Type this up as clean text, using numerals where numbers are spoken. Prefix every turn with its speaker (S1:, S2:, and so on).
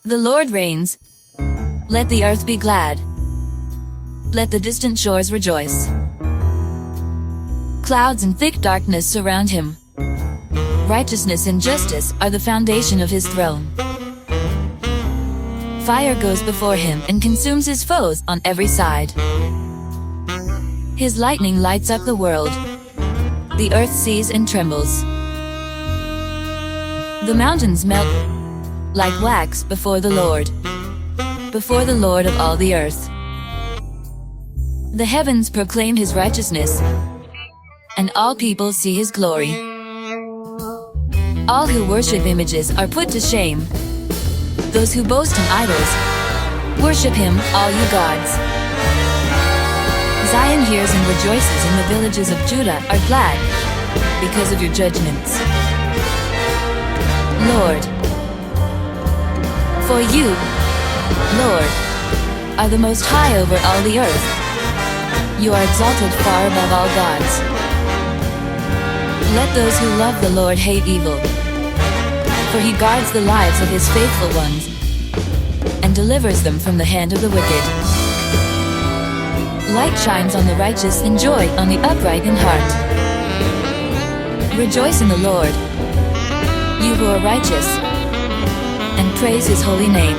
S1: The Lord reigns. Let the earth be glad. Let the distant shores rejoice. Clouds and thick darkness surround him. Righteousness and justice are the foundation of his throne. Fire goes before him and consumes his foes on every side. His lightning lights up the world. The earth sees and trembles. The mountains melt like wax before the Lord of all the earth. The heavens proclaim his righteousness, and all people see his glory. All who worship images are put to shame. Those who boast in idols, worship him, all you gods. Zion hears and rejoices, and the villages of Judah are glad because of your judgments. Lord, for you, Lord, are the most high over all the earth. You are exalted far above all gods. Let those who love the Lord hate evil, for he guards the lives of his faithful ones and delivers them from the hand of the wicked. Light shines on the righteous and joy on the upright in heart. Rejoice in the Lord, you who are righteous, and praise his holy name.